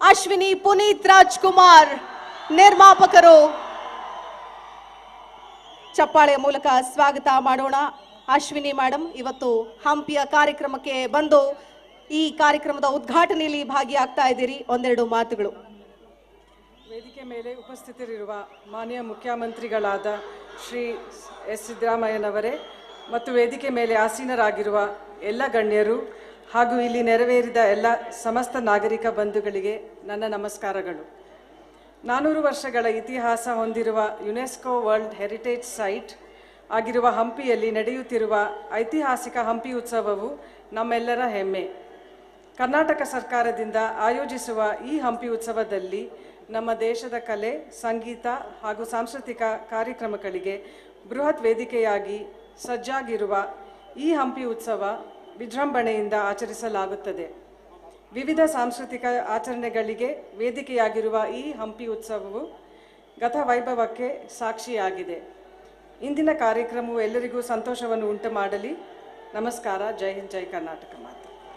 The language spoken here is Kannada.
ಅಶ್ವಿನಿ ಪುನೀತ್ ರಾಜ್ಕುಮಾರ್ ನಿರ್ಮಾಪಕರು. ಚಪ್ಪಾಳೆಯ ಮೂಲಕ ಸ್ವಾಗತ ಮಾಡೋಣ. ಅಶ್ವಿನಿ ಮೇಡಮ್ ಇವತ್ತು ಹಂಪಿಯ ಕಾರ್ಯಕ್ರಮಕ್ಕೆ ಬಂದು ಈ ಕಾರ್ಯಕ್ರಮದ ಉದ್ಘಾಟನೆಯಲ್ಲಿ ಭಾಗಿಯಾಗ್ತಾ ಇದ್ದೀರಿ. ಒಂದೆರಡು ಮಾತುಗಳು. ವೇದಿಕೆ ಮೇಲೆ ಉಪಸ್ಥಿತರಿರುವ ಮಾನ್ಯ ಮುಖ್ಯಮಂತ್ರಿಗಳಾದ ಶ್ರೀ ಎಸ್ ಸಿದ್ದರಾಮಯ್ಯನವರೇ ಮತ್ತು ವೇದಿಕೆ ಮೇಲೆ ಆಸೀನರಾಗಿರುವ ಎಲ್ಲ ಗಣ್ಯರು ಹಾಗೂ ಇಲ್ಲಿ ನೆರವೇರಿದ ಎಲ್ಲ ಸಮಸ್ತ ನಾಗರಿಕ ಬಂಧುಗಳಿಗೆ ನನ್ನ ನಮಸ್ಕಾರಗಳು. 400 ವರ್ಷಗಳ ಇತಿಹಾಸ ಹೊಂದಿರುವ ಯುನೆಸ್ಕೋ ವರ್ಲ್ಡ್ ಹೆರಿಟೇಜ್ ಸೈಟ್ ಆಗಿರುವ ಹಂಪಿಯಲ್ಲಿ ನಡೆಯುತ್ತಿರುವ ಐತಿಹಾಸಿಕ ಹಂಪಿ ಉತ್ಸವವು ನಮ್ಮೆಲ್ಲರ ಹೆಮ್ಮೆ. ಕರ್ನಾಟಕ ಸರ್ಕಾರದಿಂದ ಆಯೋಜಿಸುವ ಈ ಹಂಪಿ ಉತ್ಸವದಲ್ಲಿ ನಮ್ಮ ದೇಶದ ಕಲೆ, ಸಂಗೀತ ಹಾಗೂ ಸಾಂಸ್ಕೃತಿಕ ಕಾರ್ಯಕ್ರಮಗಳಿಗೆ ಬೃಹತ್ ವೇದಿಕೆಯಾಗಿ ಸಜ್ಜಾಗಿರುವ ಈ ಹಂಪಿ ಉತ್ಸವ ವಿಜೃಂಭಣೆಯಿಂದ ಆಚರಿಸಲಾಗುತ್ತದೆ. ವಿವಿಧ ಸಾಂಸ್ಕೃತಿಕ ಆಚರಣೆಗಳಿಗೆ ವೇದಿಕೆಯಾಗಿರುವ ಈ ಹಂಪಿ ಉತ್ಸವವು ಗತವೈಭವಕ್ಕೆ ಸಾಕ್ಷಿಯಾಗಿದೆ. ಇಂದಿನ ಕಾರ್ಯಕ್ರಮವು ಎಲ್ಲರಿಗೂ ಸಂತೋಷವನ್ನು ಉಂಟು ಮಾಡಲಿ. ನಮಸ್ಕಾರ. ಜೈ ಹಿಂದ್, ಜೈ ಕರ್ನಾಟಕ ಮಾತೆ.